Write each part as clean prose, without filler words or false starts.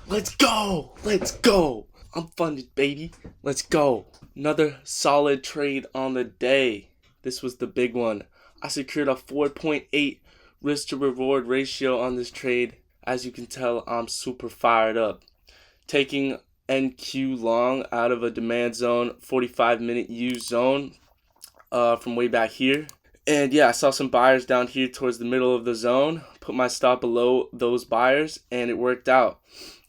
Let's go. Let's go. I'm funded, baby. Let's go. Another solid trade on the day. This was the big one. I secured a 4.8 risk to reward ratio on this trade. As you can tell, I'm super fired up. Taking NQ long out of a demand zone, 45-minute use zone from way back here. And yeah, I saw some buyers down here towards the middle of the zone. Put my stop below those buyers, and it worked out.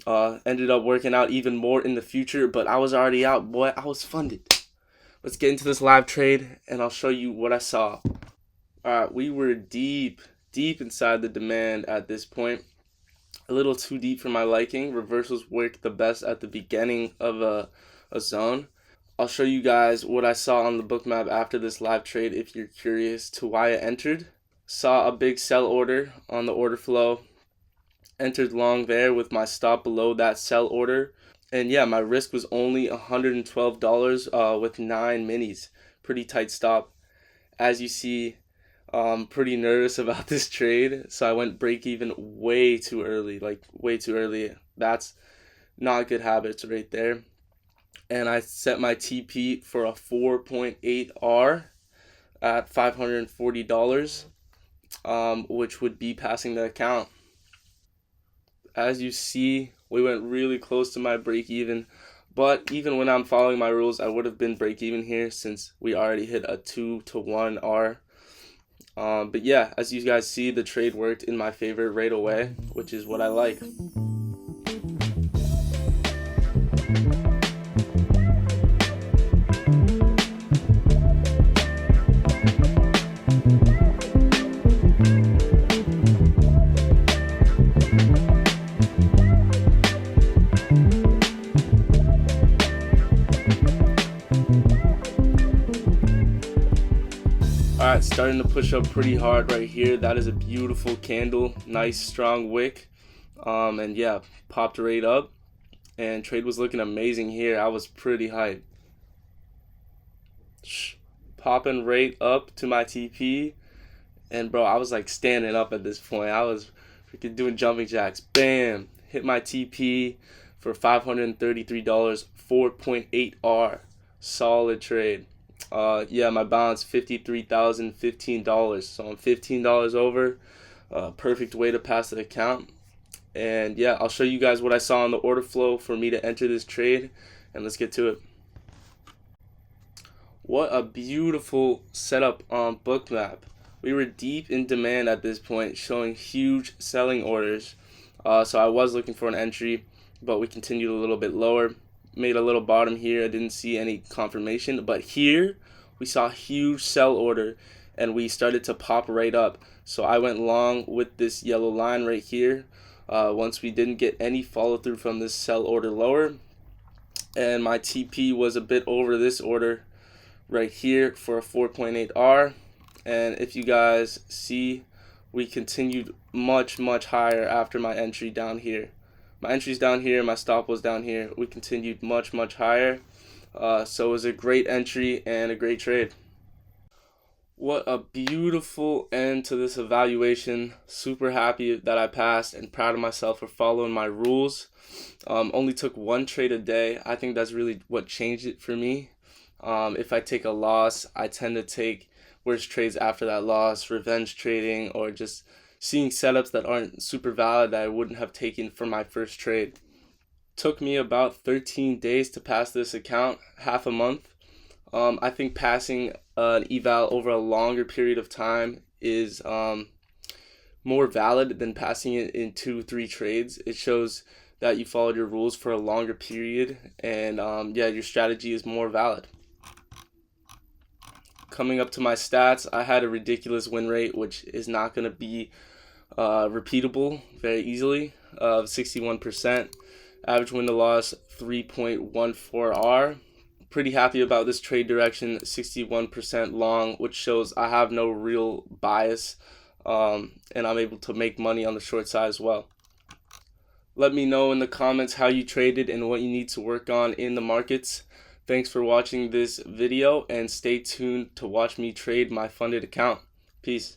Ended up working out even more in the future, but I was already out, boy. I was funded. Let's get into this live trade, and I'll show you what I saw. All right, we were deep inside the demand at this point. A little too deep for my liking. Reversals work the best at the beginning of a zone. I'll show you guys what I saw on the book map after this live trade if you're curious to why I entered. Saw a big sell order on the order flow. Entered long there with my stop below that sell order. And yeah, my risk was only $112 with 9 minis. Pretty tight stop. As you see, pretty nervous about this trade. So I went break even way too early. That's not good habits right there. And I set my TP for a 4.8 R at $540, which would be passing the account. As you see, we went really close to my break even, but even when I'm following my rules, I would have been break even here since we already hit a 2-to-1 R. But yeah, as you guys see, the trade worked in my favor right away, which is what I like. Alright, starting to push up pretty hard right here. That is a beautiful candle, nice strong wick. And yeah, popped right up, and trade was looking amazing here. I was pretty hyped. Popping right up to my TP, and bro, I was like standing up at this point. I was freaking doing jumping jacks. Bam! Hit my TP for $533, 4.8 R. Solid trade. Yeah, my balance $53,015, so I'm $15 over. Perfect way to pass the account. And yeah, I'll show you guys what I saw on the order flow for me to enter this trade, and let's get to it. What a beautiful setup on Bookmap. We were deep in demand at this point, showing huge selling orders. So I was looking for an entry, but we continued a little bit lower. Made a little bottom here. I didn't see any confirmation, but here we saw a huge sell order, and we started to pop right up. So I went long with this yellow line right here. Once we didn't get any follow through from this sell order lower, and my TP was a bit over this order right here for a 4.8 R. And if you guys see, we continued much higher after my entry down here. My entry's down here, my stop was down here. We continued much higher. So it was a great entry and a great trade. What a beautiful end to this evaluation. Super happy that I passed and proud of myself for following my rules. Only took one trade a day. I think that's really what changed it for me. If I take a loss, I tend to take worse trades after that loss, revenge trading, or just seeing setups that aren't super valid that I wouldn't have taken for my first trade. Took me about 13 days to pass this account, half a month. I think passing an eval over a longer period of time is more valid than passing it in 2-3 trades. It shows that you followed your rules for a longer period, and yeah, your strategy is more valid. Coming up to my stats, I had a ridiculous win rate, which is not going to be repeatable very easily, of 61%. Average win to loss 3.14 R. Pretty happy about this trade direction, 61% long, which shows I have no real bias, and I'm able to make money on the short side as well. Let me know in the comments how you traded and what you need to work on in the markets. Thanks for watching this video, and stay tuned to watch me trade my funded account. Peace.